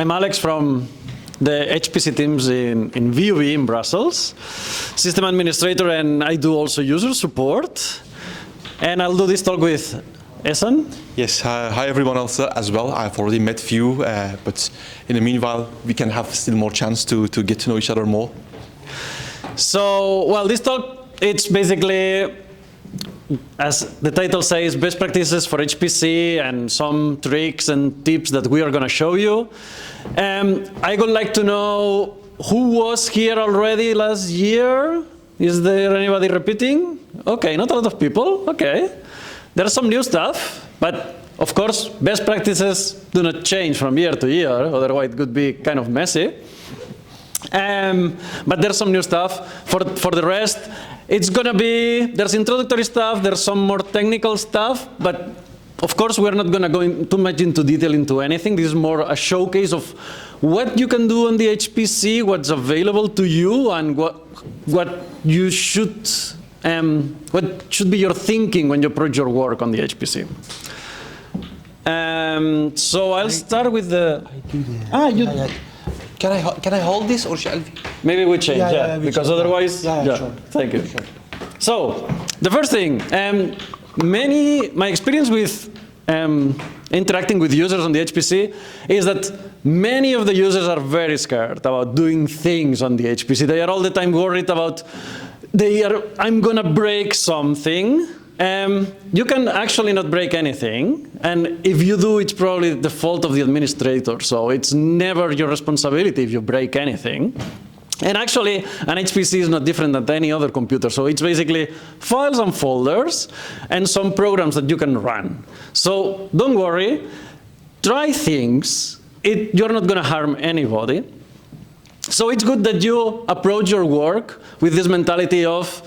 I'm Alex from the HPC teams in VUE in Brussels, system administrator, and I do also user support. And I'll do this talk with Ehsan. Yes, hi everyone else as well. I've already met few, but in the meanwhile, we can have still more chance to get to know each other more. So, well, this talk, it's basically, as the title says, best practices for HPC and some tricks and tips that we are going to show you. I would like to know who was here already last year. Is there anybody repeating? Okay, not a lot of people. Okay. There's some new stuff, but of course, best practices do not change from year to year, otherwise it could be kind of messy. But there's some new stuff. For the rest, it's going to be, there's introductory stuff, there's some more technical stuff, but of course we're not going to go too much into detail into anything. This is more a showcase of what you can do on the HPC, what's available to you, and what you should, what should be your thinking when you approach your work on the HPC. So I'll start with the... Can I hold this or shall we? Maybe we change, yeah, because otherwise, sure. Thank you. Sure. So, the first thing, my experience with interacting with users on the HPC is that many of the users are very scared about doing things on the HPC. They are all the time worried about, I'm gonna break something. You can actually not break anything, and if you do, it's probably the fault of the administrator, so it's never your responsibility if you break anything. And actually, an HPC is not different than any other computer, so it's basically files and folders and some programs that you can run. So don't worry, try things. You're not going to harm anybody. So it's good that you approach your work with this mentality of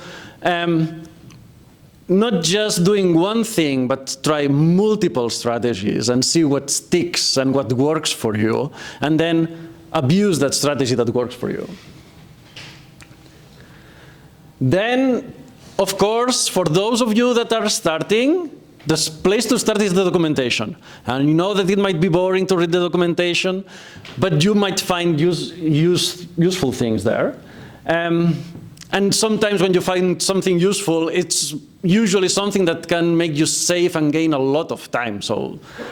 not just doing one thing, but try multiple strategies and see what sticks and what works for you, and then abuse that strategy that works for you. Then, of course, for those of you that are starting, the place to start is the documentation. And you know that it might be boring to read the documentation, but you might find useful things there. And sometimes when you find something useful, it's usually something that can make you save and gain a lot of time.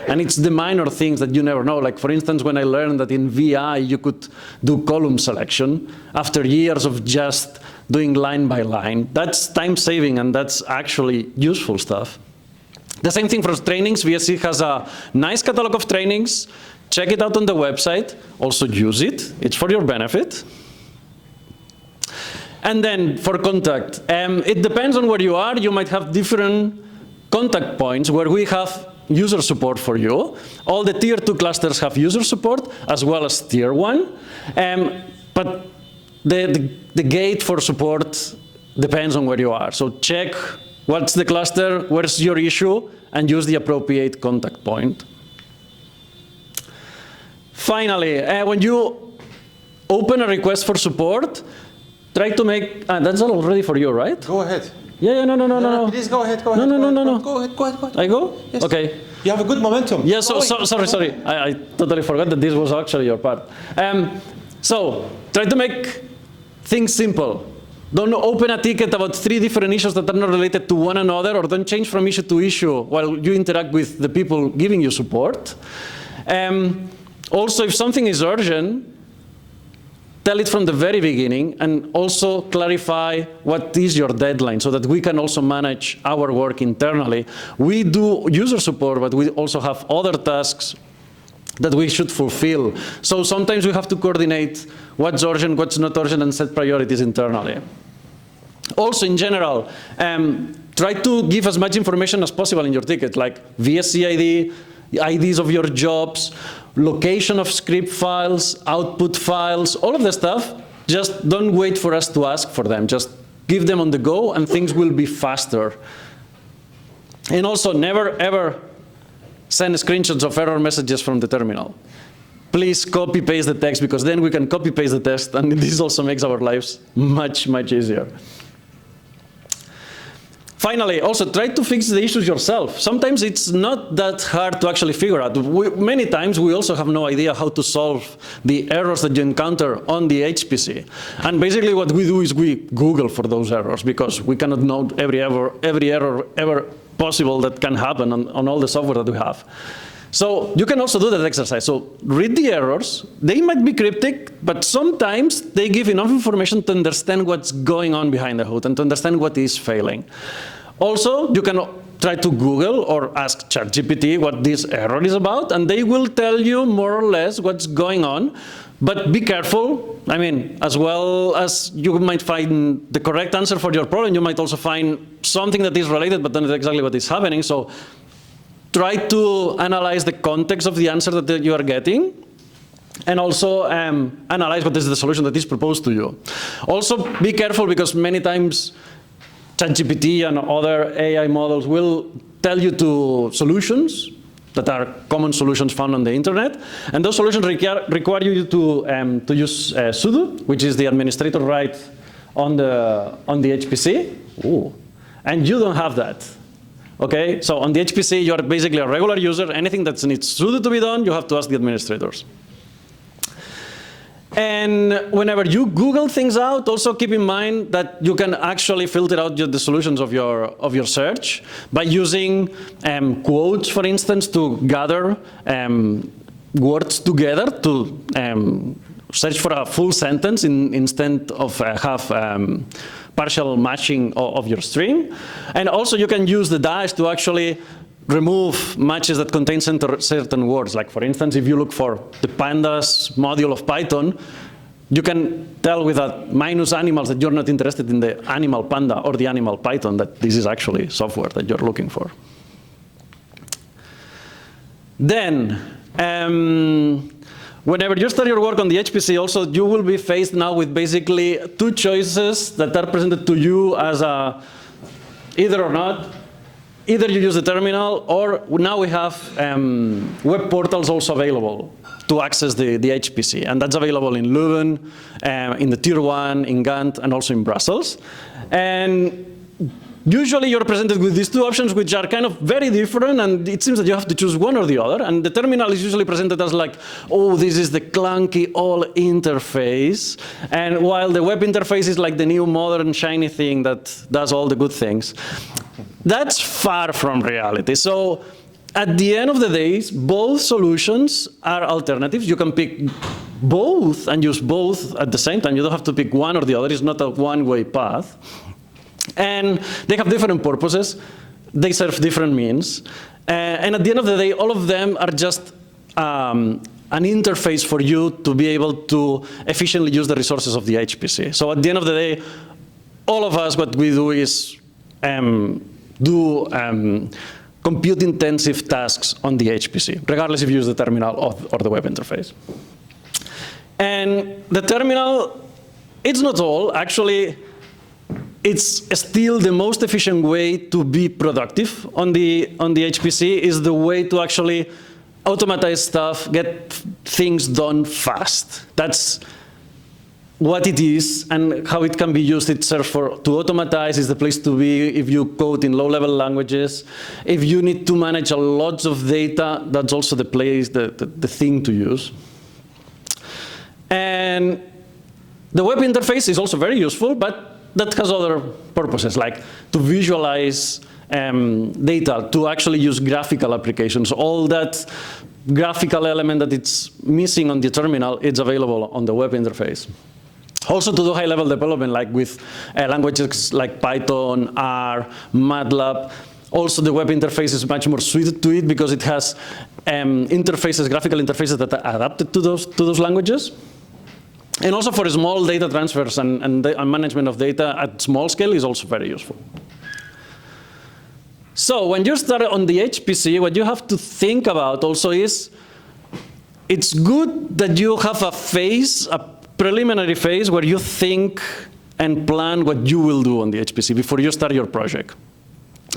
And it's the minor things that you never know. Like, for instance, when I learned that in VI you could do column selection after years of just doing line by line, that's time saving and that's actually useful stuff. The same thing for trainings. VSC has a nice catalog of trainings. Check it out on the website. Also use it. It's for your benefit. And then for contact, it depends on where you are. You might have different contact points where we have user support for you. All the tier 2 clusters have user support as well as tier 1. But the gate for support depends on where you are. So check what's the cluster, where's your issue, and use the appropriate contact point. Finally, when you open a request for support, try to make, that's already for you, right? Go ahead. Yeah, no. Please go ahead, No. Go ahead. I go? Yes. Okay. You have a good momentum. Yeah, sorry. I totally forgot that this was actually your part. So, try to make things simple. Don't open a ticket about 3 different issues that are not related to one another, or don't change from issue to issue while you interact with the people giving you support. Also, if something is urgent, tell it from the very beginning, and also clarify what is your deadline so that we can also manage our work internally. We do user support, but we also have other tasks that we should fulfill. So sometimes we have to coordinate what's urgent, what's not urgent, and set priorities internally. Also, in general, try to give as much information as possible in your ticket, like VSC ID, IDs of your jobs, location of script files, output files, all of the stuff. Just don't wait for us to ask for them. Just give them on the go, and things will be faster. And also, never ever send screenshots of error messages from the terminal. Please copy-paste the text, because then we can copy-paste the text, and this also makes our lives much, much easier. Finally, also try to fix the issues yourself. Sometimes it's not that hard to actually figure out. Many times we also have no idea how to solve the errors that you encounter on the HPC. And basically what we do is we Google for those errors because we cannot know every error ever possible that can happen on all the software that we have. So you can also do that exercise. So read the errors. They might be cryptic, but sometimes they give enough information to understand what's going on behind the hood and to understand what is failing. Also, you can try to Google or ask ChatGPT what this error is about, and they will tell you more or less what's going on. But be careful. I mean, as well as you might find the correct answer for your problem, you might also find something that is related, but not exactly what is happening. So try to analyze the context of the answer that you are getting, and also analyze what is the solution that is proposed to you. Also, be careful because many times ChatGPT and other AI models will tell you to solutions that are common solutions found on the internet, and those solutions require you to use sudo, which is the administrator right on the HPC. Ooh. And you don't have that. Okay, so on the HPC, you are basically a regular user. Anything that needs sudo to be done, you have to ask the administrators. And whenever you Google things out, also keep in mind that you can actually filter out the solutions of your search by using quotes, for instance, to gather words together to search for a full sentence instead of have partial matching of your string. And also you can use the dash to actually remove matches that contain certain words. Like for instance, if you look for the pandas module of Python, you can tell with a minus animals that you're not interested in the animal panda or the animal Python, that this is actually software that you're looking for. Then, whenever you start your work on the HPC, also you will be faced now with basically two choices that are presented to you as a either or not. Either you use the terminal, or now we have web portals also available to access the HPC. And that's available in Leuven, in the Tier 1, in Ghent, and also in Brussels. And usually you're presented with these two options, which are kind of very different, and it seems that you have to choose one or the other. And the terminal is usually presented as like, oh, this is the clunky old interface. And while the web interface is like the new modern shiny thing that does all the good things. That's far from reality. So at the end of the day, both solutions are alternatives. You can pick both and use both at the same time. You don't have to pick one or the other. It's not a one-way path. And they have different purposes. They serve different means. And at the end of the day, all of them are just an interface for you to be able to efficiently use the resources of the HPC. So at the end of the day, all of us, what we do is do compute-intensive tasks on the HPC, regardless if you use the terminal or the web interface. And the terminal, it's not all. Actually, it's still the most efficient way to be productive on the HPC, is the way to actually automatize stuff, get things done fast. That's what it is and how it can be used. It serves to automatize, is the place to be if you code in low-level languages. If you need to manage a lot of data, that's also the place, the thing to use. And the web interface is also very useful, but that has other purposes, like to visualize data, to actually use graphical applications. All that graphical element that it's missing on the terminal, it's available on the web interface. Also to do high-level development, like with languages like Python, R, MATLAB. Also the web interface is much more suited to it because it has interfaces, graphical interfaces that are adapted to those languages. And also for small data transfers and management of data at small scale is also very useful. So when you start on the HPC, what you have to think about also is, it's good that you have a phase, a preliminary phase, where you think and plan what you will do on the HPC before you start your project.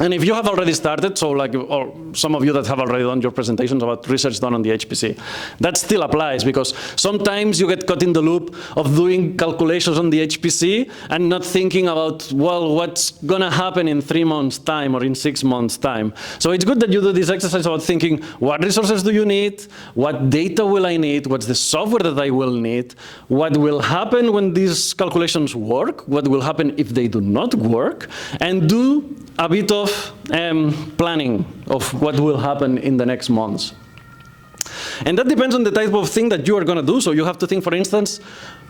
And if you have already started, so like, or some of you that have already done your presentations about research done on the HPC, that still applies, because sometimes you get caught in the loop of doing calculations on the HPC and not thinking about, well, what's gonna happen in 3 months' time or in 6 months' time. So it's good that you do this exercise about thinking, what resources do you need? What data will I need? What's the software that I will need? What will happen when these calculations work? What will happen if they do not work? And do a bit of planning of what will happen in the next months. And that depends on the type of thing that you are going to do. So you have to think, for instance,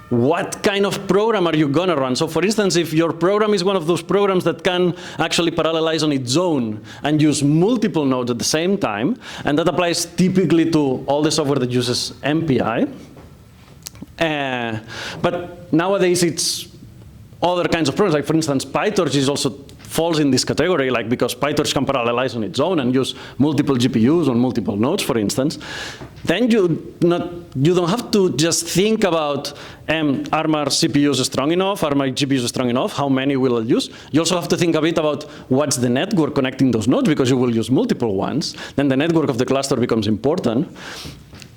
what kind of program are you going to run? So for instance, if your program is one of those programs that can actually parallelize on its own and use multiple nodes at the same time, and that applies typically to all the software that uses MPI. But nowadays it's other kinds of programs, like for instance, PyTorch is also falls in this category, like because PyTorch can parallelize on its own and use multiple GPUs on multiple nodes, for instance. Then you don't have to just think about, are my CPUs strong enough? Are my GPUs strong enough? How many will I use? You also have to think a bit about what's the network connecting those nodes, because you will use multiple ones. Then the network of the cluster becomes important.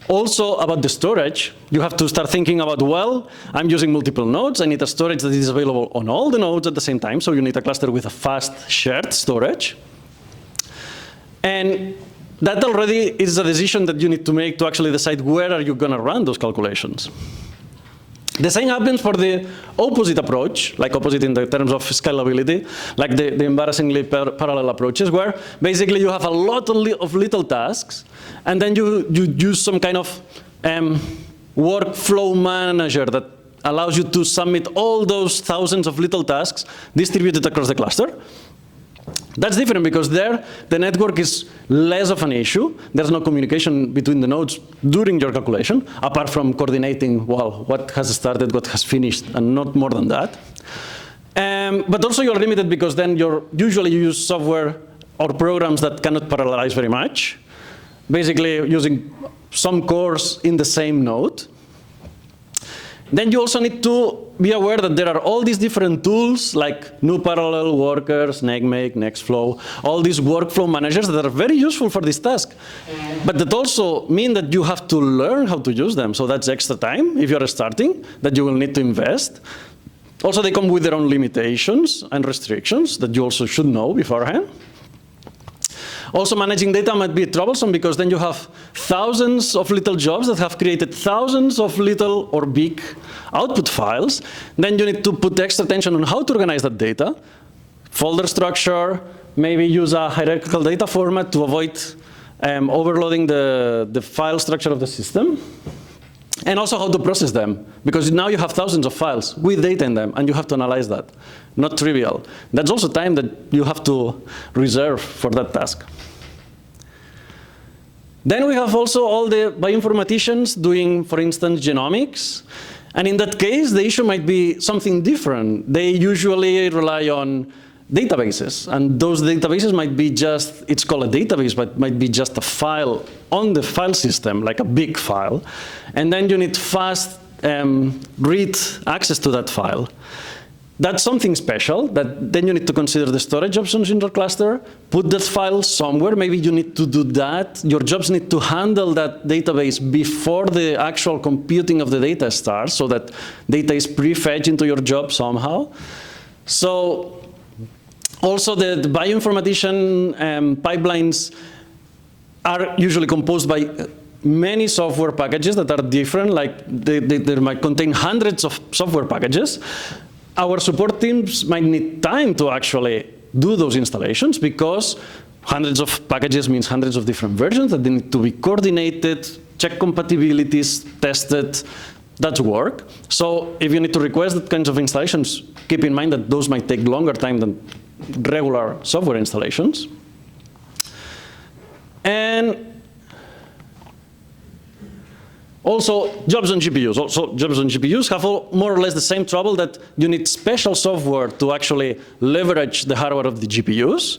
Also about the storage, you have to start thinking about, well, I'm using multiple nodes. I need a storage that is available on all the nodes at the same time. So you need a cluster with a fast shared storage. And that already is a decision that you need to make to actually decide where are you going to run those calculations. The same happens for the opposite approach, like opposite in the terms of scalability, like the embarrassingly parallel approaches, where basically you have a lot of little tasks, and then you use some kind of workflow manager that allows you to submit all those thousands of little tasks distributed across the cluster. That's different because there, the network is less of an issue. There's no communication between the nodes during your calculation, apart from coordinating, well, what has started, what has finished, and not more than that. But also you're limited because then usually you use software or programs that cannot parallelize very much, basically using some cores in the same node. Then you also need to be aware that there are all these different tools like new parallel workers, NegMake, Nextflow, all these workflow managers that are very useful for this task. But that also mean that you have to learn how to use them. So that's extra time if you're starting that you will need to invest. Also, they come with their own limitations and restrictions that you also should know beforehand. Also, managing data might be troublesome because then you have thousands of little jobs that have created thousands of little or big output files. Then you need to put extra attention on how to organize that data, folder structure, maybe use a hierarchical data format to avoid overloading the file structure of the system. And also how to process them, because now you have thousands of files with data in them, and you have to analyze that. Not trivial. That's also time that you have to reserve for that task. Then we have also all the bioinformaticians doing, for instance, genomics. And in that case, the issue might be something different. They usually rely on databases, and those databases might be just, it's called a database, but might be just a file on the file system, like a big file. And then you need fast read access to that file. That's something special, that then you need to consider the storage options in your cluster, put that file somewhere, maybe you need to do that. Your jobs need to handle that database before the actual computing of the data starts, so that data is pre-fetched into your job somehow. So, also, the bioinformatician pipelines are usually composed by many software packages that are different, like they might contain hundreds of software packages. Our support teams might need time to actually do those installations because hundreds of packages means hundreds of different versions that they need to be coordinated, check compatibilities, tested. That's work. So if you need to request that kinds of installations, keep in mind that those might take longer time than regular software installations. And also, jobs on GPUs. Also, jobs on GPUs have more or less the same trouble, that you need special software to actually leverage the hardware of the GPUs.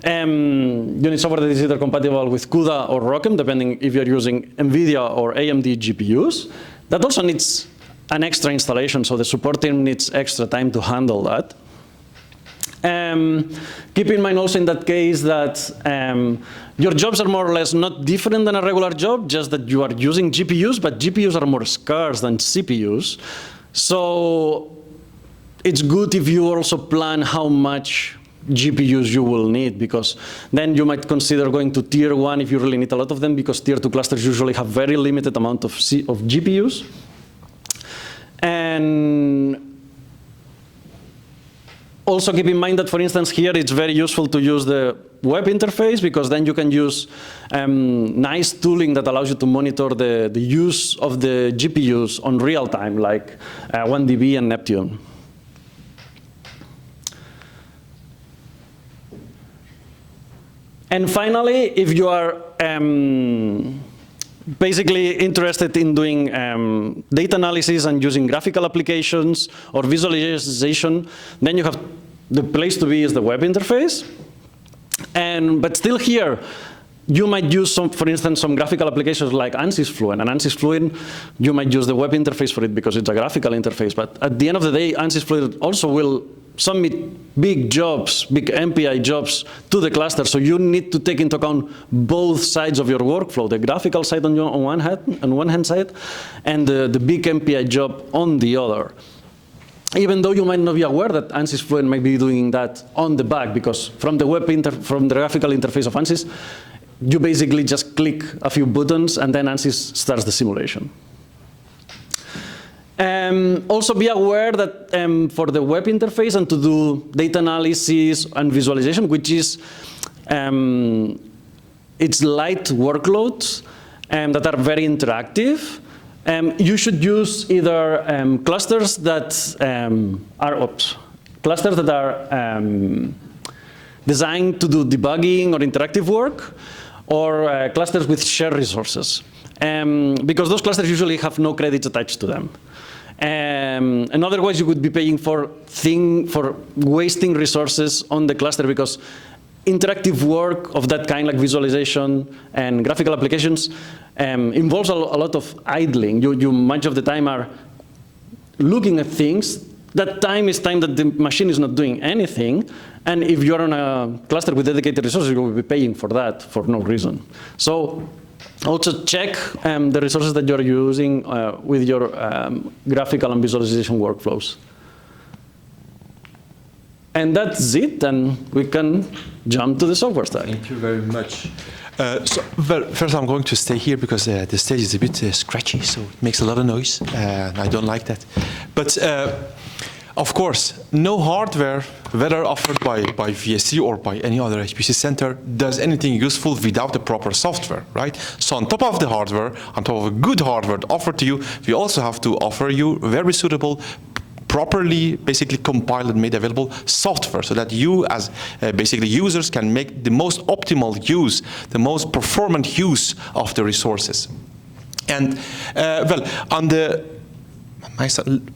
You need software that is either compatible with CUDA or ROCm, depending if you're using NVIDIA or AMD GPUs. That also needs an extra installation, so the support team needs extra time to handle that. Keep in mind also in that case that your jobs are more or less not different than a regular job, just that you are using GPUs, but GPUs are more scarce than CPUs. So it's good if you also plan how much GPUs you will need, because then you might consider going to tier 1 if you really need a lot of them, because tier 2 clusters usually have very limited amount of GPUs. And also keep in mind that, for instance, here it's very useful to use the web interface, because then you can use nice tooling that allows you to monitor the use of the GPUs on real time, like 1DB and Neptune. And finally, if you are basically interested in doing data analysis and using graphical applications or visualization, then you have the place to be is the web interface. But still here, you might use, for instance, some graphical applications like ANSYS Fluent. And ANSYS Fluent, you might use the web interface for it because it's a graphical interface. But at the end of the day, ANSYS Fluent also will submit big jobs, big MPI jobs to the cluster. So you need to take into account both sides of your workflow, the graphical side on one hand side, and the big MPI job on the other. Even though you might not be aware that ANSYS Fluent might be doing that on the back, because from the graphical interface of ANSYS, you basically just click a few buttons and then ANSYS starts the simulation. Also be aware that for the web interface and to do data analysis and visualization, which is it's light workloads that are very interactive, you should use either clusters that are designed to do debugging or interactive work, or clusters with shared resources, because those clusters usually have no credits attached to them. And otherwise, you would be paying for wasting resources on the cluster, because interactive work of that kind, like visualization and graphical applications, involves a lot of idling. You much of the time are looking at things. That time is time that the machine is not doing anything. And if you're on a cluster with dedicated resources, you will be paying for that for no reason. So also check the resources that you're using with your graphical and visualization workflows. And that's it, and we can jump to the software stack. Thank you very much. Well, first I'm going to stay here because the stage is a bit scratchy, so it makes a lot of noise, and I don't like that. But of course, no hardware, whether offered by VSC or by any other HPC center, does anything useful without the proper software, right? So on top of the hardware, on top of a good hardware offered to you, we also have to offer you very suitable, properly basically compiled and made available software, so that you as basically users can make the most optimal use, the most performant use of the resources. And well,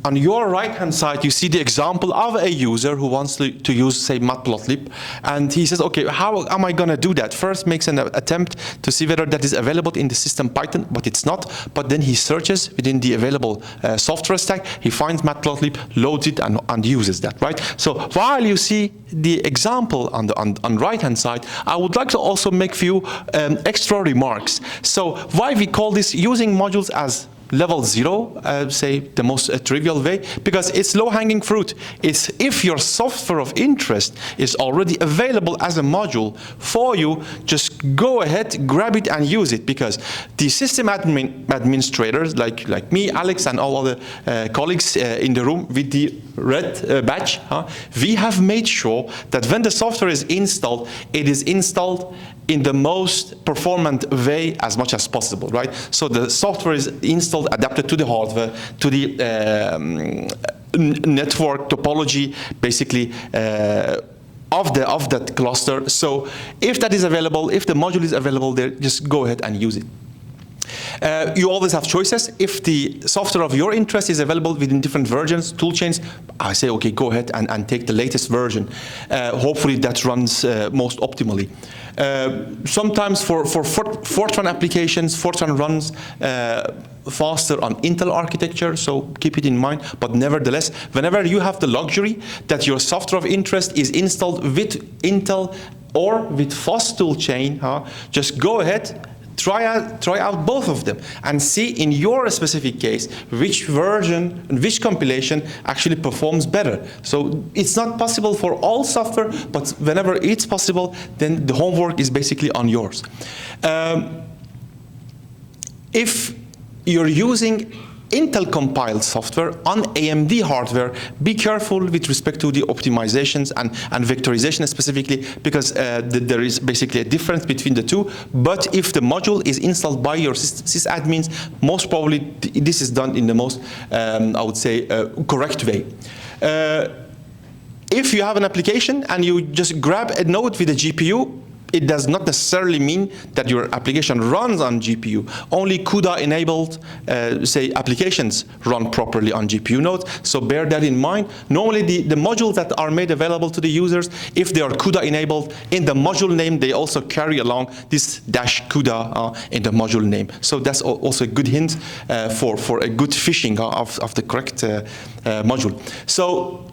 on your right-hand side, you see the example of a user who wants to use, say, Matplotlib, and he says, okay, how am I going to do that? First makes an attempt to see whether that is available in the system Python, but it's not. But then he searches within the available software stack, he finds Matplotlib, loads it, and uses that, right? So while you see the example on the right-hand side, I would like to also make a few extra remarks. So why we call this using modules as level 0, say the most trivial way, because it's low-hanging fruit. It's if your software of interest is already available as a module for you, just go ahead, grab it and use it, because the system administrators like me, Alex, and all other colleagues in the room with the red badge, we have made sure that when the software is installed, it is installed in the most performant way as much as possible, right? So the software is installed, adapted to the hardware, to the network topology, basically, of that cluster. So if that is available, if the module is available there, just go ahead and use it. You always have choices. If the software of your interest is available within different versions, tool chains, I say, okay, go ahead and take the latest version. Hopefully that runs most optimally. Sometimes for Fortran applications, Fortran runs faster on Intel architecture, so keep it in mind. But nevertheless, whenever you have the luxury that your software of interest is installed with Intel or with FOSS toolchain, just go ahead, try out both of them and see in your specific case which version and which compilation actually performs better. So it's not possible for all software, but whenever it's possible, then the homework is basically on yours. If you're using Intel compiled software on AMD hardware, be careful with respect to the optimizations and vectorization specifically, because there is basically a difference between the two. But if the module is installed by your sysadmins, most probably this is done in the most, I would say, correct way. If you have an application and you just grab a node with a GPU, it does not necessarily mean that your application runs on GPU. Only CUDA-enabled, say, applications run properly on GPU nodes, so bear that in mind. Normally, the modules that are made available to the users, if they are CUDA-enabled, in the module name, they also carry along this -CUDA in the module name. So that's also a good hint for a good fishing of the correct module. So,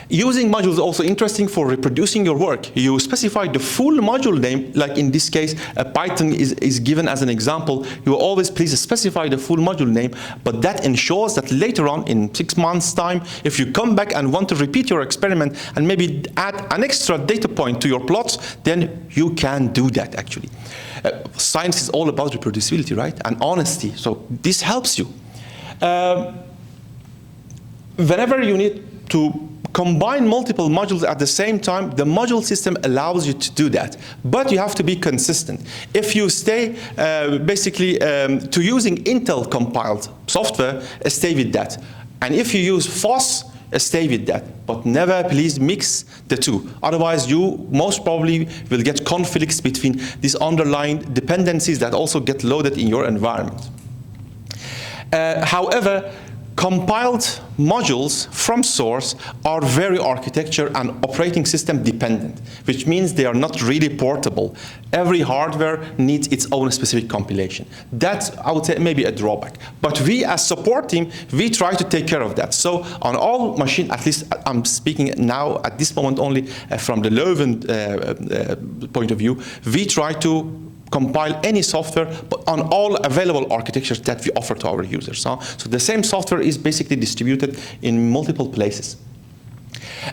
using modules is also interesting for reproducing your work. You specify the full module name, like in this case, Python is given as an example. You always please specify the full module name, but that ensures that later on, in 6 months' time, if you come back and want to repeat your experiment and maybe add an extra data point to your plots, then you can do that, actually. Science is all about reproducibility, right? And honesty, so this helps you. Whenever you need to combine multiple modules at the same time, the module system allows you to do that. But you have to be consistent. If you stay basically to using Intel compiled software, stay with that. And if you use FOSS, stay with that. But never please mix the two. Otherwise you most probably will get conflicts between these underlying dependencies that also get loaded in your environment. However, compiled modules from source are very architecture and operating system dependent, which means they are not really portable. Every hardware needs its own specific compilation. That's, I would say, maybe a drawback. But we as support team, we try to take care of that. So on all machine, at least I'm speaking now at this moment only from the Leuven point of view, we try to compile any software, but on all available architectures that we offer to our users. So the same software is basically distributed in multiple places.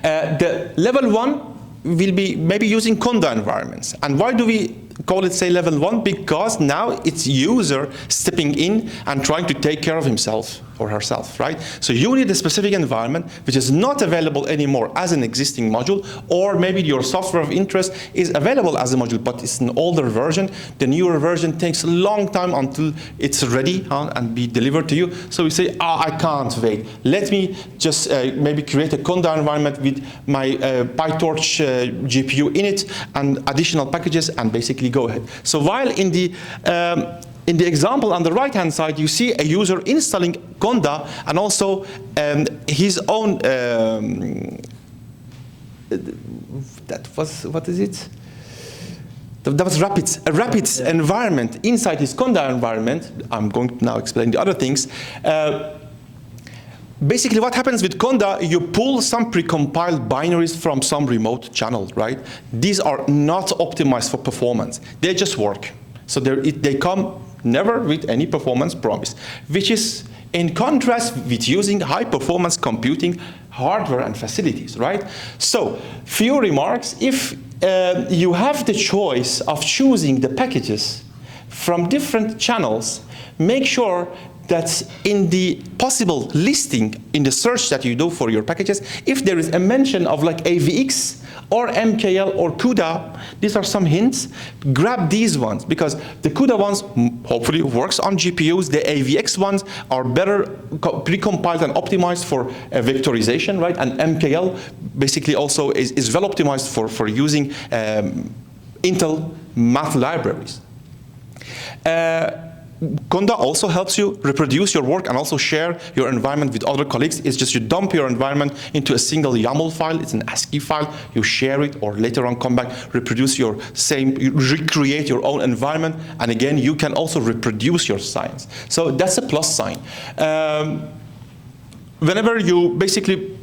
The level 1 will be maybe using Conda environments. And why do we call it, say, level 1? Because now it's user stepping in and trying to take care of himself or herself, right? So you need a specific environment which is not available anymore as an existing module, or maybe your software of interest is available as a module, but it's an older version. The newer version takes a long time until it's ready and be delivered to you. So we say, I can't wait. Let me just maybe create a Conda environment with my PyTorch GPU in it and additional packages and basically go ahead. So while in the example on the right-hand side, you see a user installing Conda and also his own, that was, what is it? That was Rapids, a Rapids environment inside his Conda environment. I'm going to now explain the other things. Basically, what happens with Conda, you pull some precompiled binaries from some remote channel, right? These are not optimized for performance. They just work. So they come never with any performance promise, which is in contrast with using high-performance computing hardware and facilities, right? So, few remarks. If you have the choice of choosing the packages from different channels, make sure that in the possible listing in the search that you do for your packages, if there is a mention of like AVX or MKL or CUDA, these are some hints. Grab these ones, because the CUDA ones hopefully works on GPUs. The AVX ones are better precompiled and optimized for vectorization, right? And MKL basically also is well optimized for using Intel math libraries. Conda also helps you reproduce your work and also share your environment with other colleagues. It's just you dump your environment into a single YAML file. It's an ASCII file. You share it, or later on come back, reproduce your same, you recreate your own environment. And again, you can also reproduce your science. So that's a plus sign. Whenever you basically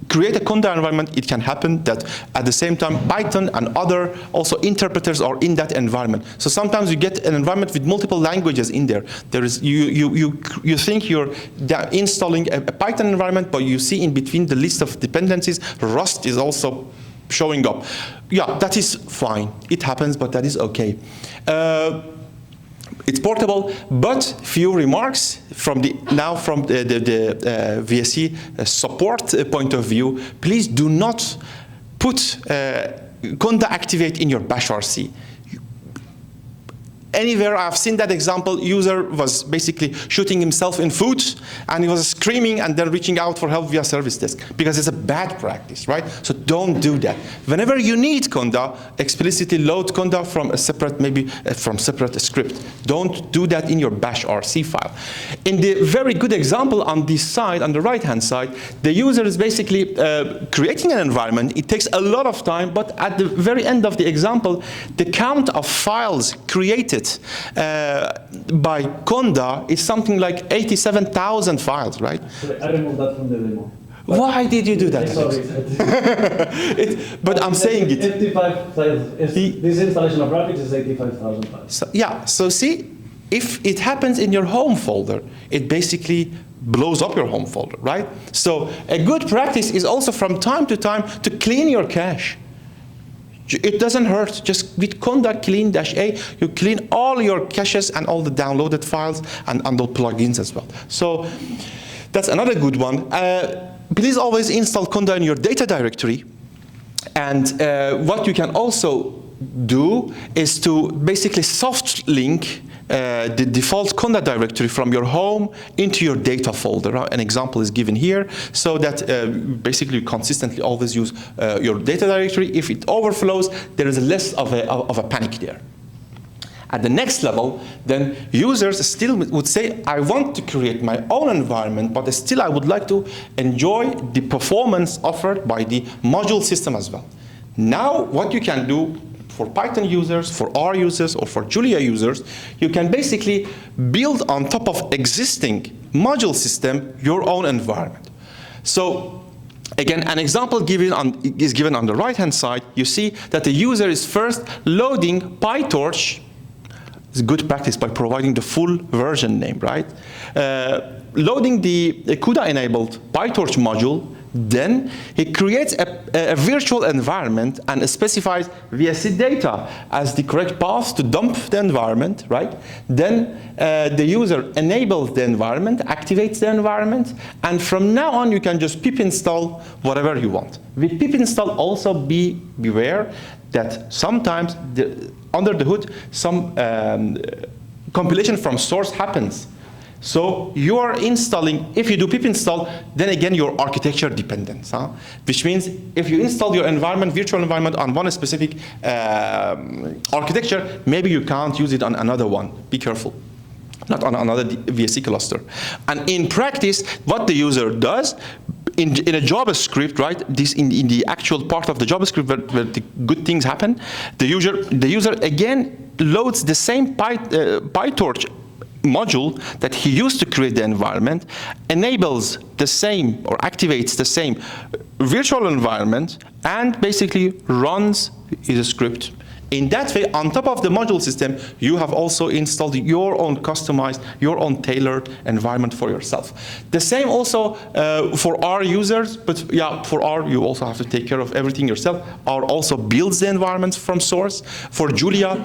create a Conda environment, it can happen that at the same time Python and other also interpreters are in that environment. So sometimes you get an environment with multiple languages in there. There is you think you're installing a Python environment, but you see in between the list of dependencies, Rust is also showing up. Yeah, that is fine. It happens, but that is okay. It's portable, but few remarks from the VSC support point of view. Please do not put Conda activate in your bash RC. Anywhere I've seen that example, user was basically shooting himself in foot, and he was screaming and then reaching out for help via service desk, because it's a bad practice, right? So don't do that. Whenever you need Conda, explicitly load Conda from a separate, maybe from separate script. Don't do that in your bash RC file. In the very good example on this side, on the right-hand side, the user is basically creating an environment. It takes a lot of time, but at the very end of the example, the count of files created by Conda is something like 87,000 files, right? I removed that from the demo. Why did you do that? Sorry. But I'm saying it. 85,000. This installation of Rapid is 85,000 files. So, yeah, so see, if it happens in your home folder, it basically blows up your home folder, right? So a good practice is also from time to time to clean your cache. It doesn't hurt. Just with Conda clean -a, you clean all your caches and all the downloaded files and the plugins as well. So that's another good one. Please always install Conda in your data directory. And what you can also do is to basically soft link the default Conda directory from your home into your data folder. An example is given here, so that basically you consistently always use your data directory. If it overflows, there is less of a panic there. At the next level, then users still would say, I want to create my own environment, but still I would like to enjoy the performance offered by the module system as well. Now, what you can do for Python users, for R users, or for Julia users, you can basically build on top of existing module system your own environment. So again, an example is given on the right-hand side. You see that the user is first loading PyTorch. It's good practice by providing the full version name, right? Loading the CUDA-enabled PyTorch module. Then he creates a virtual environment and specifies VSC data as the correct path to dump the environment, right? Then the user enables the environment, activates the environment, and from now on you can just pip install whatever you want. With pip install, also beware that sometimes under the hood some compilation from source happens. So you are installing, if you do pip install, then again your architecture dependent, which means if you install your environment, virtual environment on one specific architecture, maybe you can't use it on another one. Be careful. Not on another VSC cluster. And in practice, what the user does, in a JavaScript, right, this in the actual part of the JavaScript where the good things happen, the user again loads the same PyTorch module that he used to create the environment, enables the same or activates the same virtual environment, and basically runs his script. In that way, on top of the module system, you have also installed your own customized, your own tailored environment for yourself. The same also for R users, but yeah, for R, you also have to take care of everything yourself. R also builds the environments from source. For Julia,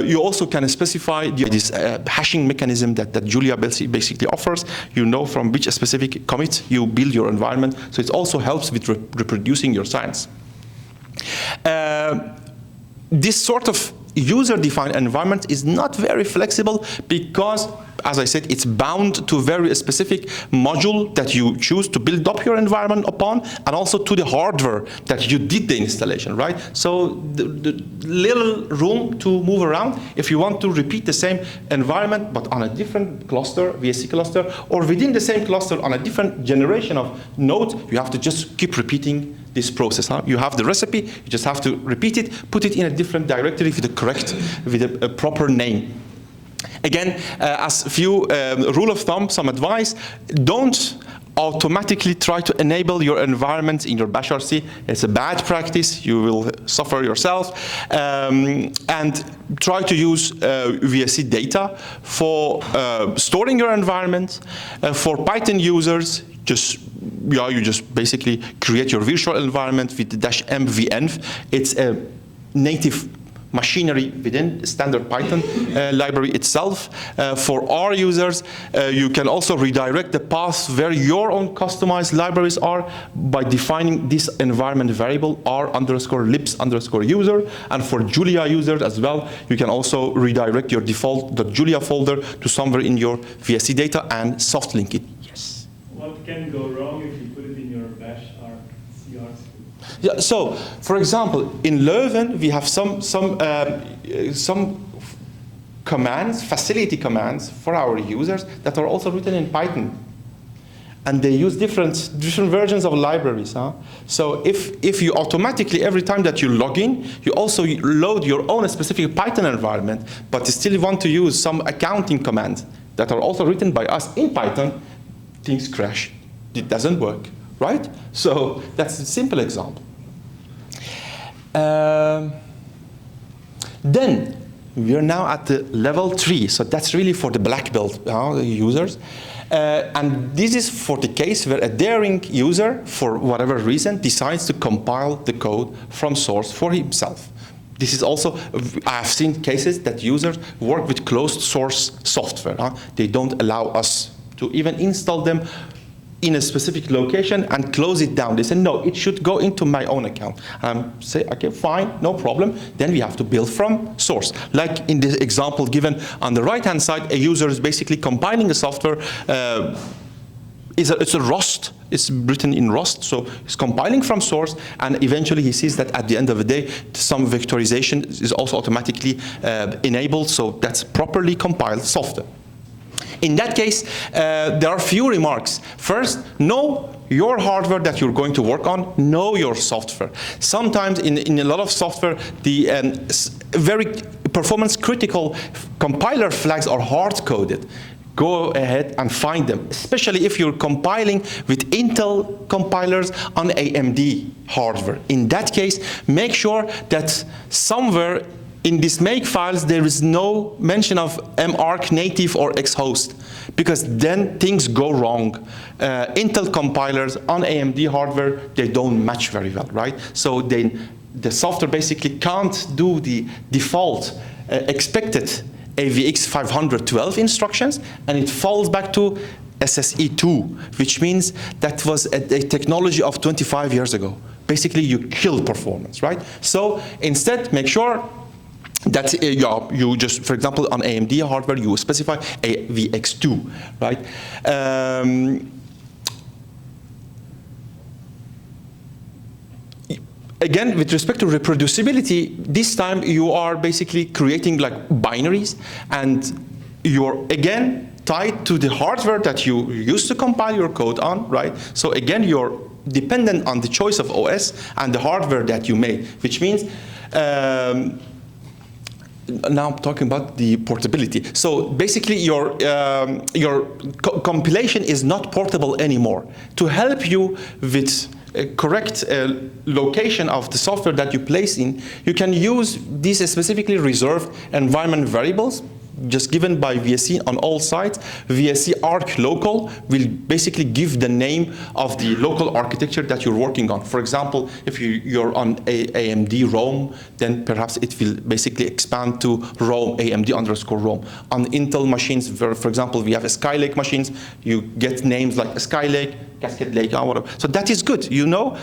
you also can specify this hashing mechanism that Julia basically offers. You know from which specific commit you build your environment, so it also helps with reproducing your science. This sort of user-defined environment is not very flexible because as I said, it's bound to very specific module that you choose to build up your environment upon, and also to the hardware that you did the installation, right? So the little room to move around if you want to repeat the same environment but on a different cluster, VSC cluster, or within the same cluster on a different generation of nodes, you have to just keep repeating this process. Huh? You have the recipe, you just have to repeat it, put it in a different directory with the correct, with a proper name. Again, as few rule of thumb, some advice, don't automatically try to enable your environment in your bash RC. It's a bad practice, you will suffer yourself. And try to use VSC data for storing your environment. For Python users, you just basically create your virtual environment with the -m venv. It's a native machinery within standard Python library itself. For our users, you can also redirect the path where your own customized libraries are by defining this environment variable r_libs_user. And for Julia users as well, you can also redirect your default .julia folder to somewhere in your VSC data and soft link it. Yes. What can go wrong if you put it in your bash or CR script? Yeah, so, for example, in Leuven, we have some commands, facility commands for our users that are also written in Python. And they use different versions of libraries. Huh? So if you automatically, every time that you log in, you also load your own specific Python environment, but you still want to use some accounting commands that are also written by us in Python, things crash. It doesn't work, right? So that's a simple example. Then we're now at the level 3. So that's really for the black belt users. And this is for the case where a daring user, for whatever reason, decides to compile the code from source for himself. This is also, I have seen cases that users work with closed source software. They don't allow us to even install them in a specific location and close it down. They say, no, it should go into my own account. Say, okay, fine, no problem. Then we have to build from source. Like in the example given on the right-hand side, a user is basically compiling a software. It's a Rust. It's written in Rust, so it's compiling from source, and eventually he sees that at the end of the day, some vectorization is also automatically enabled, so that's properly compiled software. In that case, there are few remarks. First, know your hardware that you're going to work on, know your software. Sometimes in a lot of software, the very performance critical compiler flags are hard-coded. Go ahead and find them, especially if you're compiling with Intel compilers on AMD hardware. In that case, make sure that somewhere in these make files, there is no mention of mark native or xhost, because then things go wrong. Intel compilers on AMD hardware, they don't match very well, right? So then the software basically can't do the default expected AVX 512 instructions, and it falls back to SSE2, which means that was a technology of 25 years ago. Basically, you kill performance, right? So instead, make sure that you just, for example, on AMD hardware, you specify AVX2, right? Again, with respect to reproducibility, this time you are basically creating like binaries, and you're again tied to the hardware that you used to compile your code on, right? So again, you're dependent on the choice of OS and the hardware that you made, which means now I'm talking about the portability. So basically your compilation is not portable anymore. To help you with a correct location of the software that you place in, you can use these specifically reserved environment variables just given by VSC on all sites. VSC arc local will basically give the name of the local architecture that you're working on. For example, if you're on AMD ROM, then perhaps it will basically expand to ROM, AMD_ROM. On Intel machines, for example, we have Skylake machines, you get names like Skylake, Cascade Lake, or whatever. So that is good. You know,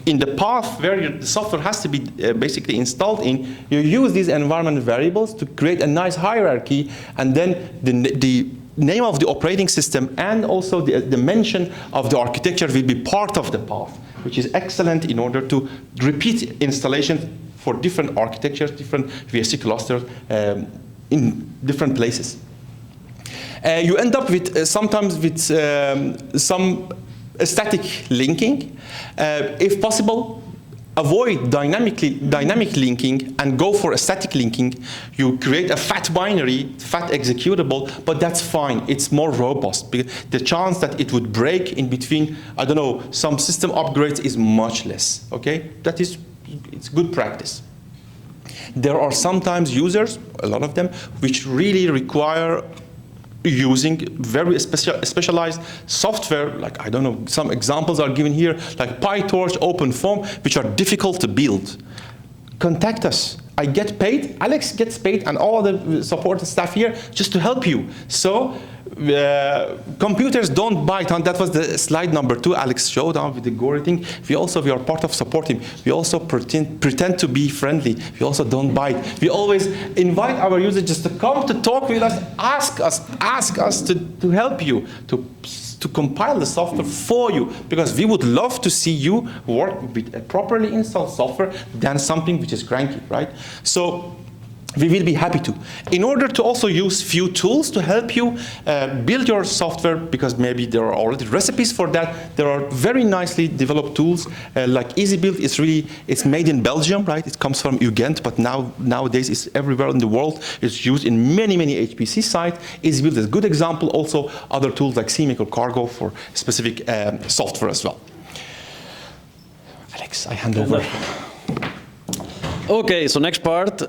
in the path where the software has to be basically installed in, you use these environment variables to create a nice hierarchy, and then the name of the operating system and also the mention of the architecture will be part of the path, which is excellent in order to repeat installations for different architectures, different VSC clusters in different places. You end up with sometimes with some static linking. If possible, avoid dynamic linking and go for a static linking. You create a fat binary, fat executable, but that's fine. It's more robust because the chance that it would break in between, I don't know, some system upgrades is much less. Okay, it's good practice. There are sometimes users, a lot of them, which really require using very specialized software, like, I don't know, some examples are given here, like PyTorch, OpenFOAM, which are difficult to build. Contact us. I get paid, Alex gets paid, and all the support staff here just to help you. So computers don't bite, and that was the slide number 2 Alex showed on with the Gory thing. We are part of supporting. We also pretend to be friendly. We also don't bite. We always invite our users just to come to talk with us, ask us to help you, to compile the software for you, because we would love to see you work with a properly installed software than something which is cranky, right? So we will be happy to. In order to also use few tools to help you build your software, because maybe there are already recipes for that, there are very nicely developed tools like EasyBuild. It's made in Belgium, right? It comes from UGent, but nowadays it's everywhere in the world. It's used in many HPC sites. EasyBuild is a good example. Also other tools like CMake or Cargo for specific software as well. Alex, I hand over. Okay, so next part.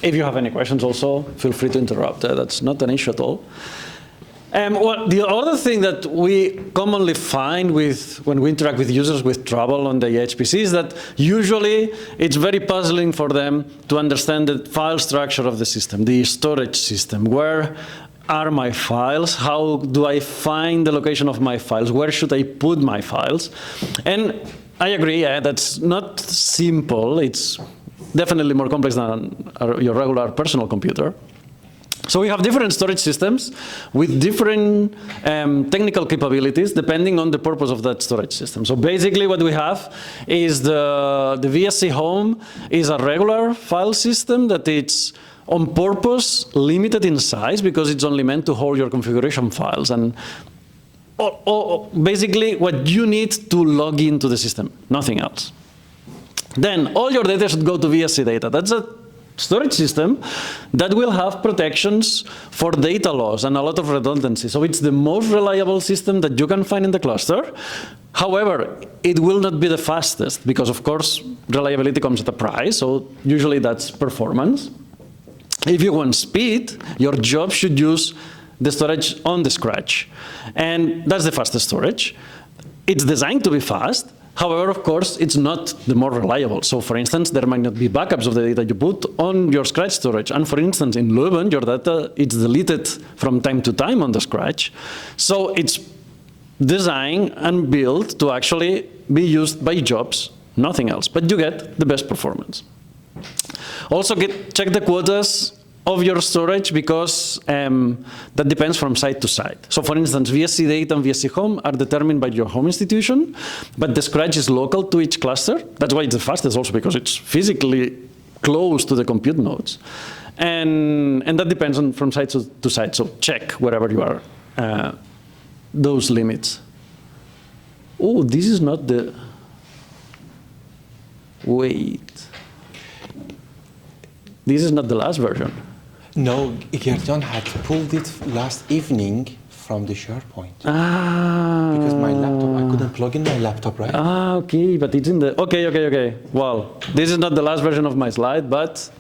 If you have any questions also, feel free to interrupt. That's not an issue at all. Well, the other thing that we commonly find when we interact with users with trouble on the HPC is that usually it's very puzzling for them to understand the file structure of the system, the storage system. Where are my files? How do I find the location of my files? Where should I put my files? And I agree, that's not simple. It's definitely more complex than your regular personal computer. So we have different storage systems with different technical capabilities depending on the purpose of that storage system. So basically what we have is the VSC Home is a regular file system that it's on purpose limited in size because it's only meant to hold your configuration files and basically what you need to log into the system, nothing else. Then all your data should go to VSC data. That's a storage system that will have protections for data loss and a lot of redundancy. So it's the most reliable system that you can find in the cluster. However, it will not be the fastest because, of course, reliability comes at a price. So usually that's performance. If you want speed, your job should use the storage on the scratch. And that's the fastest storage. It's designed to be fast. However, of course, it's not the more reliable. So for instance, there might not be backups of the data you put on your scratch storage. And for instance, in Leuven, your data, it's deleted from time to time on the scratch. So it's designed and built to actually be used by jobs, nothing else. But you get the best performance. Also check the quotas of your storage because that depends from site to site. So for instance, VSC data and VSC Home are determined by your home institution, but the scratch is local to each cluster. That's why it's the fastest also because it's physically close to the compute nodes. And that depends on from site to site. So check wherever you are, those limits. Oh, this is not the, wait. This is not the last version. No, Gerjan had pulled it last evening from the SharePoint. Ah. Because my laptop, I couldn't plug in my laptop, right? Ah, okay, but it's in the, okay. Well, this is not the last version of my slide, but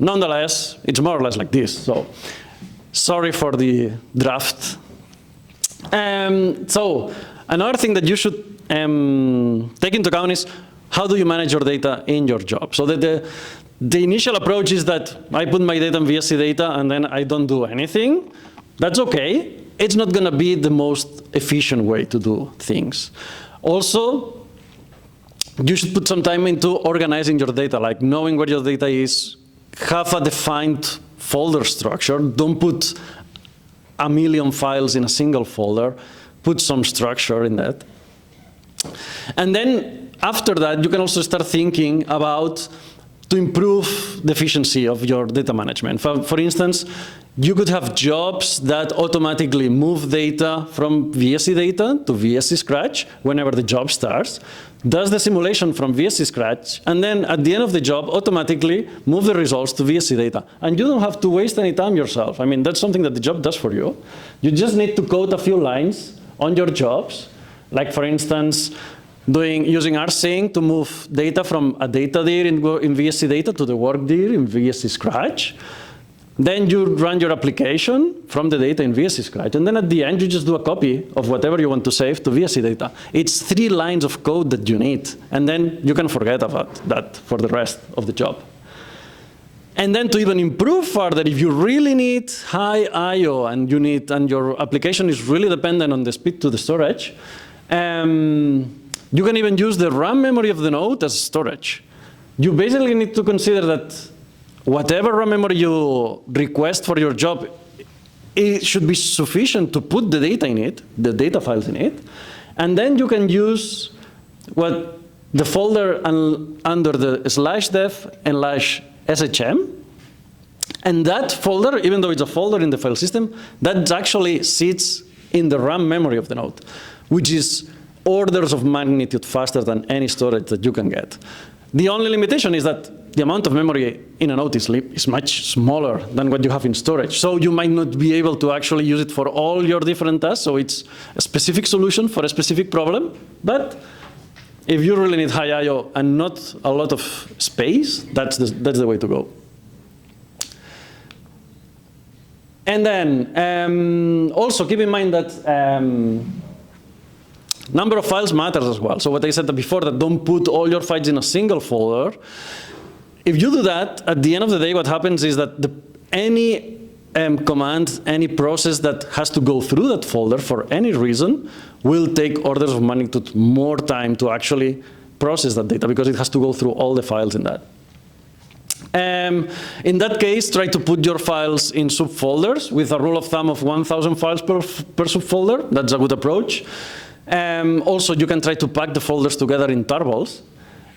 nonetheless, it's more or less like this. So, sorry for the draft. So, another thing that you should take into account is how do you manage your data in your job? So that the initial approach is that I put my data in VSC data and then I don't do anything. That's okay. It's not going to be the most efficient way to do things. Also, you should put some time into organizing your data, like knowing where your data is, have a defined folder structure. Don't put a million files in a single folder. Put some structure in that. And then after that, you can also start thinking about to improve the efficiency of your data management. For instance, you could have jobs that automatically move data from VSC data to VSC Scratch whenever the job starts, does the simulation from VSC Scratch, and then at the end of the job, automatically move the results to VSC data. And you don't have to waste any time yourself. I mean, that's something that the job does for you. You just need to code a few lines on your jobs, like for instance, using rsync to move data from a data dir in VSC data to the work dir in VSC Scratch. Then you run your application from the data in VSC Scratch, and then at the end you just do a copy of whatever you want to save to VSC data. It's 3 lines of code that you need, and then you can forget about that for the rest of the job. And then to even improve further, if you really need high I/O and your application is really dependent on the speed to the storage, you can even use the RAM memory of the node as storage. You basically need to consider that whatever RAM memory you request for your job, it should be sufficient to put the data in it, the data files in it, and then you can use what the folder under the /dev and /shm, and that folder, even though it's a folder in the file system, that actually sits in the RAM memory of the node, which is orders of magnitude faster than any storage that you can get. The only limitation is that the amount of memory in a node is much smaller than what you have in storage. So you might not be able to actually use it for all your different tasks. So it's a specific solution for a specific problem. But if you really need high I/O and not a lot of space, that's the way to go. And then also keep in mind that number of files matters as well. So what I said before, that don't put all your files in a single folder. If you do that, at the end of the day, what happens is that any command, any process that has to go through that folder for any reason will take orders of magnitude more time to actually process that data because it has to go through all the files in that. In that case, try to put your files in subfolders with a rule of thumb of 1,000 files per subfolder. That's a good approach. Also, you can try to pack the folders together in tarballs.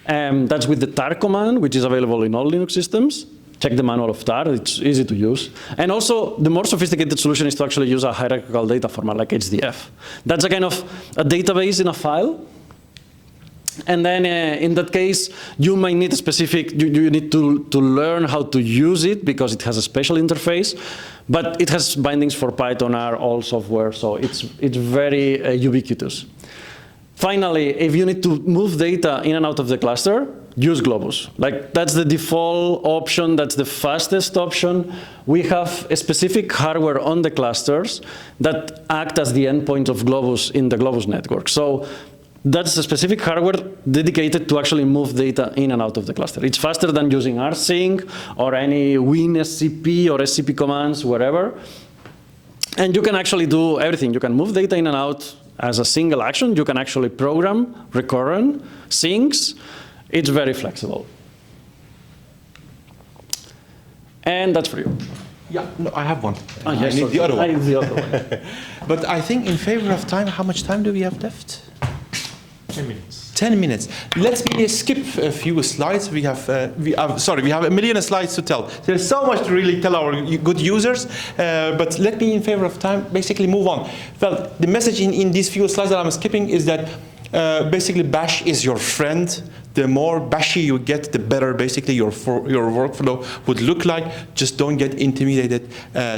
That's with the tar command, which is available in all Linux systems. Check the manual of tar, it's easy to use. And also, the more sophisticated solution is to actually use a hierarchical data format like HDF. That's a kind of a database in a file. And then in that case, you might need a specific, you need to learn how to use it because it has a special interface. But it has bindings for Python, R, all software, so it's very ubiquitous. Finally, if you need to move data in and out of the cluster, use Globus. Like, that's the default option, that's the fastest option. We have a specific hardware on the clusters that act as the endpoints of Globus in the Globus network. So that's a specific hardware dedicated to actually move data in and out of the cluster. It's faster than using rsync or any WinSCP or SCP commands, wherever. And you can actually do everything. You can move data in and out as a single action. You can actually program recurrent syncs. It's very flexible. And that's for you. Yeah, no, I have one. Oh, yes, I need the other one. I need the other one. But I think in favor of time, how much time do we have left? 10 minutes. 10 minutes. Let me skip a few slides. We have a million slides to tell. There's so much to really tell our good users, but let me, in favor of time, basically move on. Well, the message in these few slides that I'm skipping is that basically Bash is your friend. The more bashy you get, the better basically your workflow would look like. Just don't get intimidated.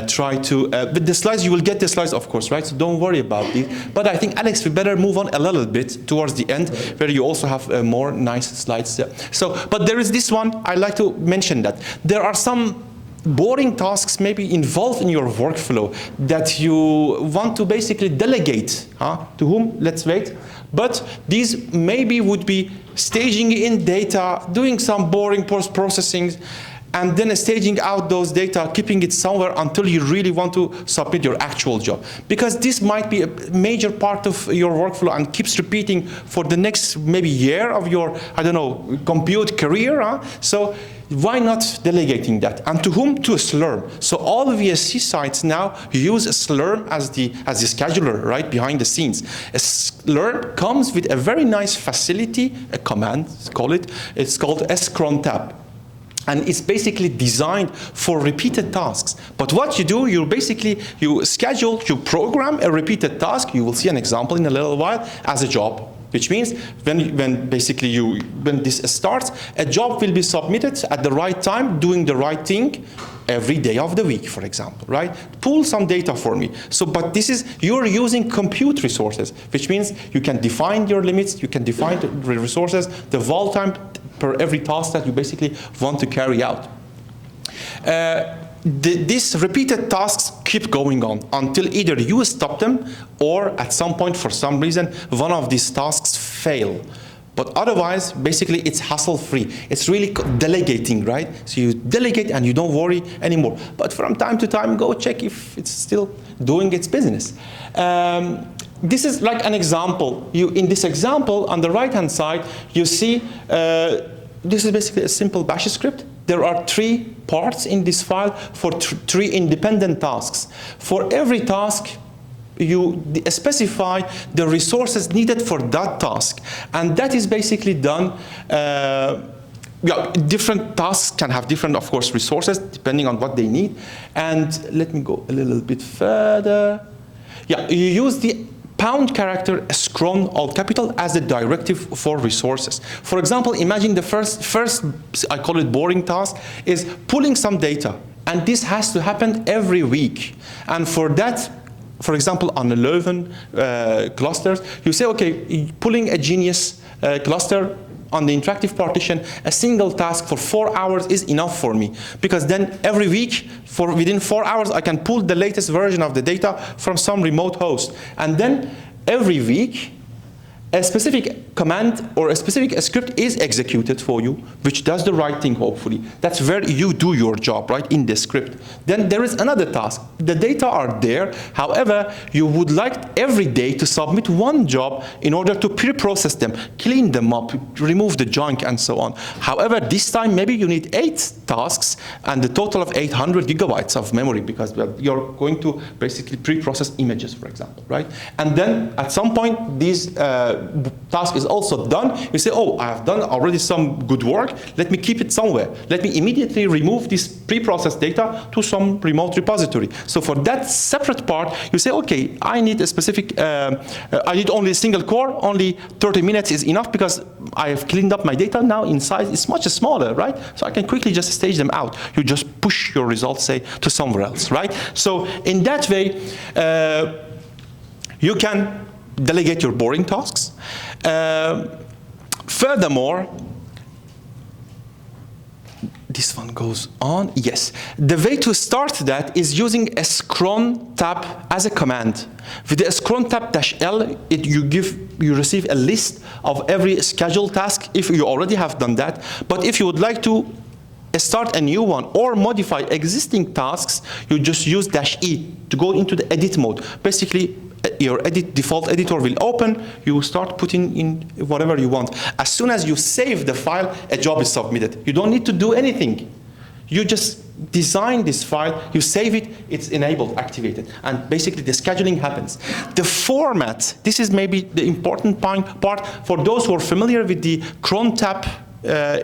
Try to, but the slides, you will get the slides, of course, right? So don't worry about these. But I think, Alex, we better move on a little bit towards the end, where you also have more nice slides there. So, but there is this one, I'd like to mention that. There are some boring tasks maybe involved in your workflow that you want to basically delegate. To whom? Let's wait. But these maybe would be staging in data, doing some boring post-processing. and then staging out those data, keeping it somewhere until you really want to submit your actual job. Because this might be a major part of your workflow and keeps repeating for the next maybe year of your, I don't know, compute career. Huh? So why not delegating that? And to whom? To a Slurm. So all VSC sites now use a Slurm as the scheduler, right, behind the scenes. A Slurm comes with a very nice facility, a command, call it. It's called scron tab. And it's basically designed for repeated tasks. But what you do, you schedule, you program a repeated task. You will see an example in a little while as a job. Which means when this starts, a job will be submitted at the right time, doing the right thing every day of the week, for example, right? Pull some data for me. So, but you're using compute resources, which means you can define your limits, you can define the resources, the val time per every task that you basically want to carry out. These repeated tasks keep going on until either you stop them or at some point, for some reason, one of these tasks fail. But otherwise, basically, it's hassle-free. It's really delegating, right? So you delegate and you don't worry anymore. But from time to time, go check if it's still doing its business. This is like an example. In this example, on the right-hand side, you see this is basically a simple bash script. There are 3 parts in this file for 3 independent tasks. For every task, you specify the resources needed for that task. And that is basically done. Different tasks can have different, of course, resources depending on what they need. And let me go a little bit further. Yeah, you use the pound character scron, all capital, as a directive for resources. For example, imagine the first, I call it boring task, is pulling some data. And this has to happen every week. And for that, for example, on 11 clusters, you say, okay, pulling a Genius cluster on the interactive partition, a single task for 4 hours is enough for me. Because then every week, within 4 hours, I can pull the latest version of the data from some remote host. And then every week, a specific command or a specific script is executed for you, which does the right thing, hopefully. That's where you do your job, right, in the script. Then there is another task. The data are there. However, you would like every day to submit one job in order to pre-process them, clean them up, remove the junk, and so on. However, this time, maybe you need 8 tasks and the total of 800 gigabytes of memory, because you're going to basically pre-process images, for example, right? And then, at some point, these task is also done. You say, oh, I have done already some good work. Let me keep it somewhere. Let me immediately remove this pre-processed data to some remote repository. So for that separate part, you say, okay, I need a specific, I need only a single core. Only 30 minutes is enough because I have cleaned up my data now in size. It's much smaller, right? So I can quickly just stage them out. You just push your results, say, to somewhere else, right? So in that way, you can delegate your boring tasks. Furthermore, this one goes on. Yes. The way to start that is using a scron tab as a command. With the scron tab -L, you receive a list of every scheduled task if you already have done that. But if you would like to start a new one or modify existing tasks, you just use -E to go into the edit mode. Basically, your default editor will open, you start putting in whatever you want. As soon as you save the file, a job is submitted. You don't need to do anything. You just design this file, you save it, it's enabled, activated, and basically the scheduling happens. The format, this is maybe the important part for those who are familiar with the cron tab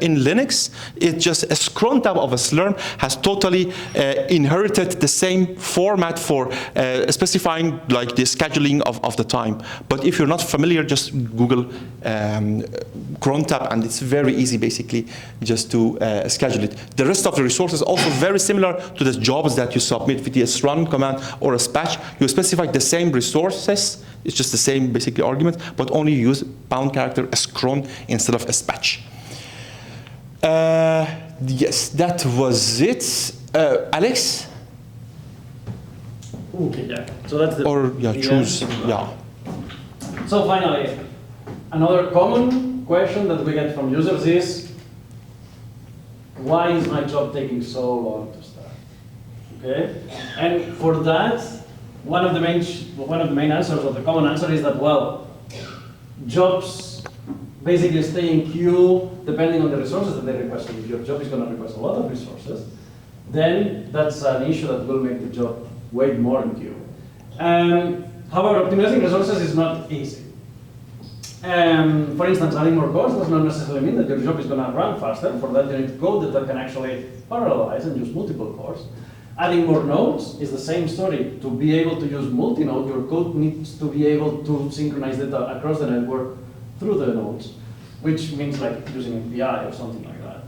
in Linux. It's just a scron tab of a Slurm has totally inherited the same format for specifying like the scheduling of the time. But if you're not familiar, just Google cron tab and it's very easy basically just to schedule it. The rest of the resources also very similar to the jobs that you submit with the run command or a spatch. You specify the same resources. It's just the same basically argument, but only use pound character scron instead of a spatch. Yes, that was it. Alex? Okay, yeah. So that's the... Or, yeah, choose, yeah. So finally, another common question that we get from users is, why is my job taking so long to start? Okay, and for that, one of the main answers, or the common answer, is that, well, jobs basically stay in queue depending on the resources that they request. If your job is going to request a lot of resources, then that's an issue that will make the job wait more in queue. However, optimizing resources is not easy. For instance, adding more cores does not necessarily mean that your job is going to run faster. For that, you need code that can actually parallelize and use multiple cores. Adding more nodes is the same story. To be able to use multi-node, your code needs to be able to synchronize data across the network through the nodes, which means like using API or something like that.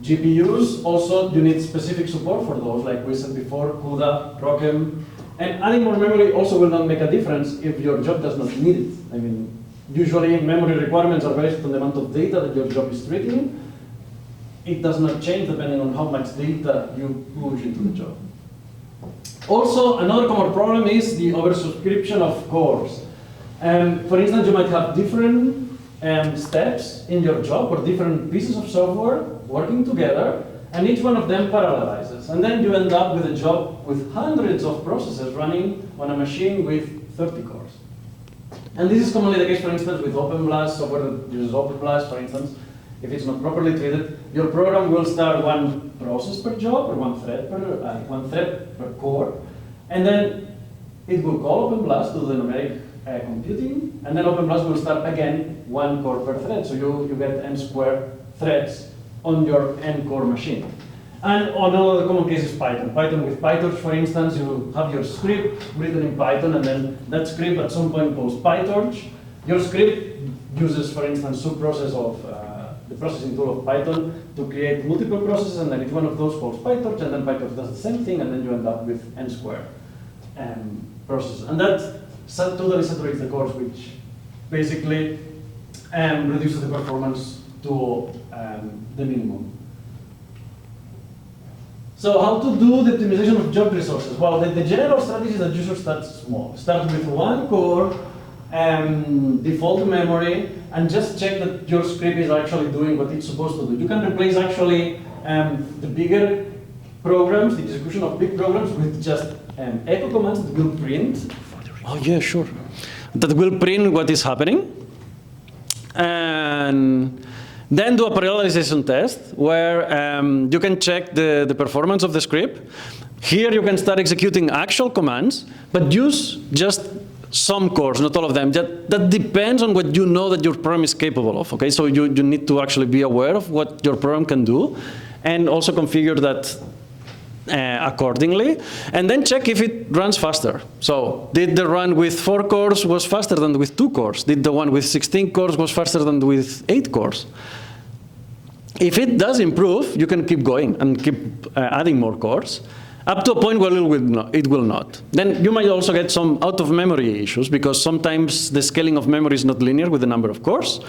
GPUs, also, you need specific support for those, like we said before, CUDA, ROCm. And adding more memory also will not make a difference if your job does not need it. I mean, usually memory requirements are based on the amount of data that your job is treating. It does not change depending on how much data you push into the job. Also, another common problem is the oversubscription of cores. For instance, you might have different steps in your job or different pieces of software working together, and each one of them parallelizes. And then you end up with a job with hundreds of processes running on a machine with 30 cores. And this is commonly the case, for instance, with OpenBlast, software that uses OpenBlast, for instance. If it's not properly treated, your program will start one process per job, or one thread per core, and then it will call OpenBlast to the numeric computing, and then OpenBlast will start again one core per thread. So you get n squared threads on your n core machine. And another common case is Python. Python with PyTorch, for instance, you have your script written in Python, and then that script at some point calls PyTorch. Your script uses, for instance, subprocess of the processing tool of Python to create multiple processes, and then each one of those calls PyTorch, and then PyTorch does the same thing, and then you end up with n squared processes. And that totally saturates the cores, which basically reduces the performance to the minimum. So how to do the optimization of job resources? Well, the general strategy is that you should start small. Start with one core, default memory, and just check that your script is actually doing what it's supposed to do. You can replace actually the bigger programs, the execution of big programs, with just echo commands that will print. Oh yeah, sure. That will print what is happening. And then do a parallelization test where you can check the performance of the script. Here you can start executing actual commands, but use just some cores, not all of them. That depends on what you know that your program is capable of, okay? So you need to actually be aware of what your program can do and also configure that accordingly. And then check if it runs faster. So did the run with 4 cores was faster than with 2 cores? Did the one with 16 cores was faster than with 8 cores? If it does improve, you can keep going and keep adding more cores, up to a point where it will not. Then you might also get some out-of-memory issues, because sometimes the scaling of memory is not linear with the number of cores.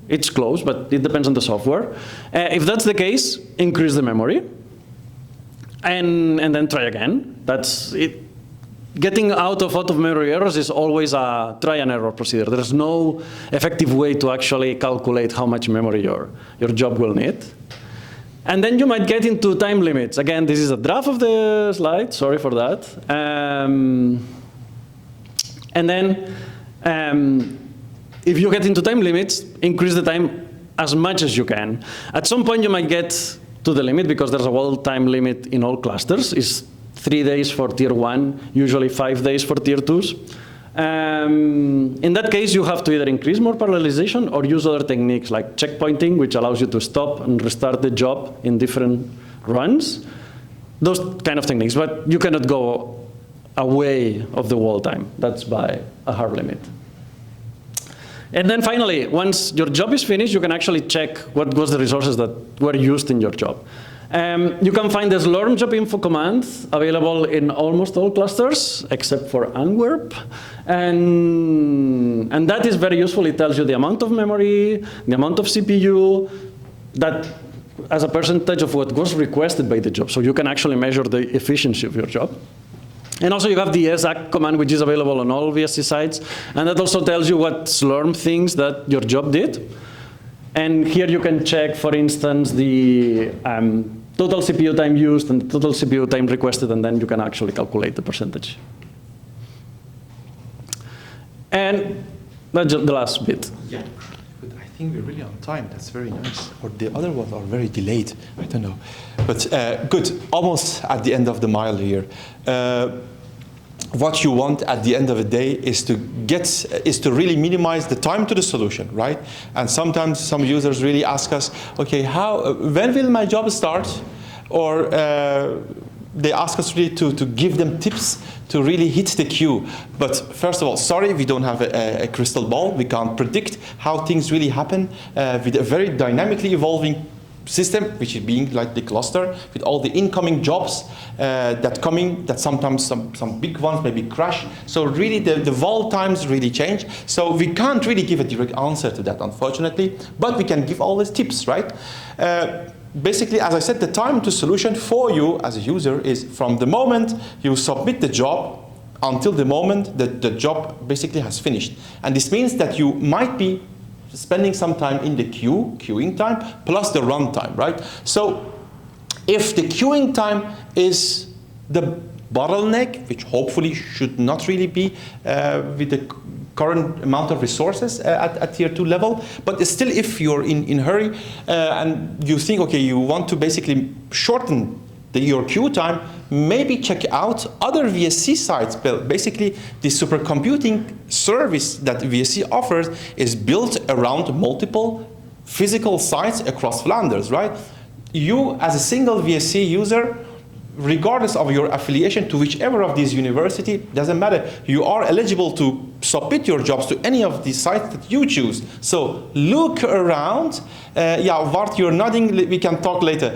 It's close, but it depends on the software. If that's the case, increase the memory, and then try again. That's it. Getting out of memory errors is always a try and error procedure. There's no effective way to actually calculate how much memory your job will need. And then you might get into time limits. Again, this is a draft of the slide, sorry for that. And then if you get into time limits, increase the time as much as you can. At some point you might get to the limit, because there's a world time limit in all clusters. It's 3 days for tier 1, usually 5 days for tier 2s. In that case, you have to either increase more parallelization or use other techniques like checkpointing, which allows you to stop and restart the job in different runs. Those kind of techniques, but you cannot go away of the wall time. That's by a hard limit. And then finally, once your job is finished, you can actually check what was the resources that were used in your job. You can find the slurm job info command available in almost all clusters, except for Antwerp. And that is very useful. It tells you the amount of memory, the amount of CPU, that as a percentage of what was requested by the job. So you can actually measure the efficiency of your job. And also you have the exact command, which is available on all VSC sites. And that also tells you what slurm things that your job did. And here you can check, for instance, the total CPU time used and the total CPU time requested, and then you can actually calculate the percentage. And that's the last bit. Yeah, but I think we're really on time. That's very nice. Or the other ones are very delayed. I don't know. But good, almost at the end of the mile here. What you want at the end of the day is to really minimize the time to the solution, right? And sometimes some users really ask us, okay, when will my job start? Or they ask us really to give them tips to really hit the queue. But first of all, sorry, we don't have a crystal ball. We can't predict how things really happen with a very dynamically evolving system, which is being like the cluster, with all the incoming jobs that sometimes some big ones maybe crash. So really the vol times really change. So we can't really give a direct answer to that, unfortunately, but we can give all these tips, right? Basically, as I said, the time to solution for you as a user is from the moment you submit the job until the moment that the job basically has finished. And this means that you might be spending some time in the queuing time, plus the run time, right? So if the queuing time is the bottleneck, which hopefully should not really be with the current amount of resources at tier 2 level, but still if you're in hurry and you think, okay, you want to basically shorten your queue time, maybe check out other VSC sites. Basically, the supercomputing service that VSC offers is built around multiple physical sites across Flanders, right? You, as a single VSC user, regardless of your affiliation to whichever of these universities, doesn't matter. You are eligible to submit your jobs to any of these sites that you choose. So look around. Yeah, Bart, you're nodding. We can talk later.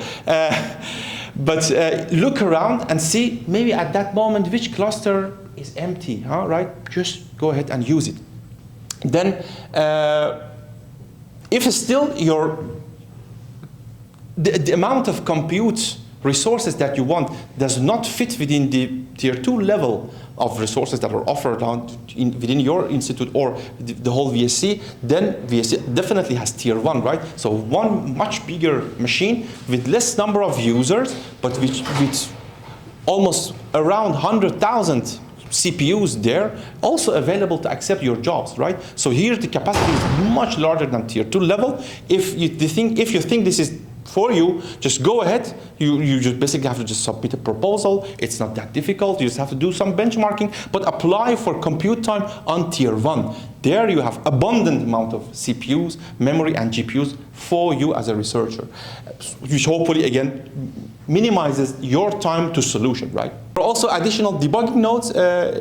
But look around and see maybe at that moment which cluster is empty, right? Just go ahead and use it. Then, if still the amount of compute resources that you want does not fit within the tier 2 level of resources that are offered within your institute or the whole VSC, then VSC definitely has tier 1, right? So one much bigger machine with less number of users, but with almost around 100,000 CPUs there, also available to accept your jobs, right? So here the capacity is much larger than tier 2 level. If you think this is for you, just go ahead. You just basically have to just submit a proposal. It's not that difficult. You just have to do some benchmarking, but apply for compute time on tier 1. There you have abundant amount of CPUs, memory, and GPUs for you as a researcher, which hopefully, again, minimizes your time to solution, right? There are also additional debugging nodes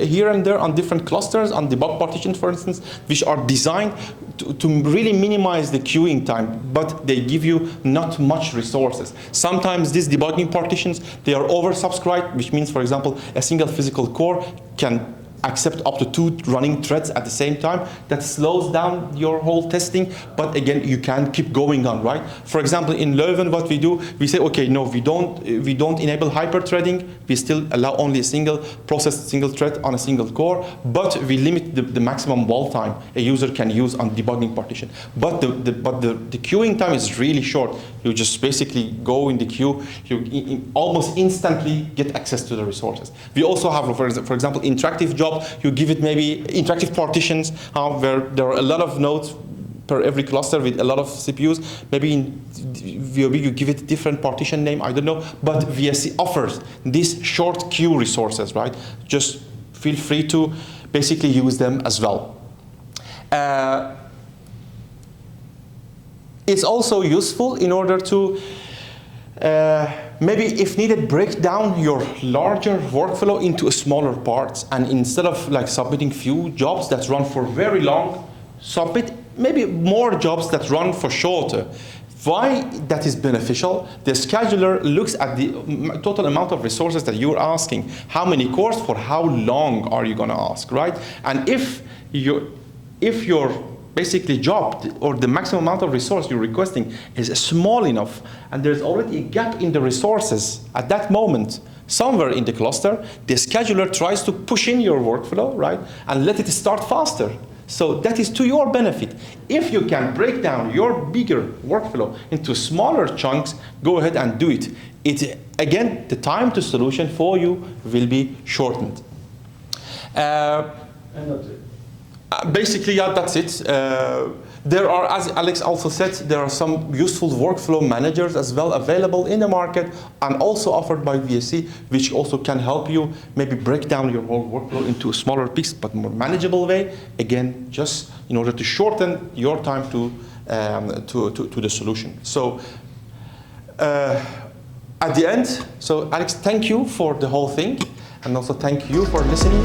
here and there on different clusters, on debug partitions, for instance, which are designed to really minimize the queuing time, but they give you not much resources. Sometimes these debugging partitions, they are oversubscribed, which means, for example, a single physical core can accept up to 2 running threads at the same time. That slows down your whole testing, but again, you can keep going on, right? For example, in Leuven, what we do, we say, okay, no, we don't enable hyper-threading. We still allow only a single process, single thread on a single core, but we limit the maximum wall time a user can use on debugging partition. But the queuing time is really short. You just basically go in the queue, you almost instantly get access to the resources. We also have, for example, interactive jobs. You give it maybe interactive partitions where there are a lot of nodes per every cluster with a lot of CPUs. Maybe in VOB you give it a different partition name, I don't know. But VSC offers these short queue resources, right? Just feel free to basically use them as well. It's also useful in order to maybe, if needed, break down your larger workflow into smaller parts, and instead of like submitting few jobs that run for very long, submit maybe more jobs that run for shorter. Why that is beneficial? The scheduler looks at the total amount of resources that you're asking. How many cores for how long are you going to ask, right? And if your basically job or the maximum amount of resource you're requesting is small enough, and there's already a gap in the resources at that moment somewhere in the cluster, the scheduler tries to push in your workflow, right, and let it start faster. So that is to your benefit. If you can break down your bigger workflow into smaller chunks, go ahead and do it. Again, the time to solution for you will be shortened. And that's it. Basically, yeah, that's it. There are, as Alex also said, there are some useful workflow managers as well available in the market and also offered by VSC, which also can help you maybe break down your whole workflow into a smaller piece, but more manageable way. Again, just in order to shorten your time to the solution. So at the end, so Alex, thank you for the whole thing, and also thank you for listening.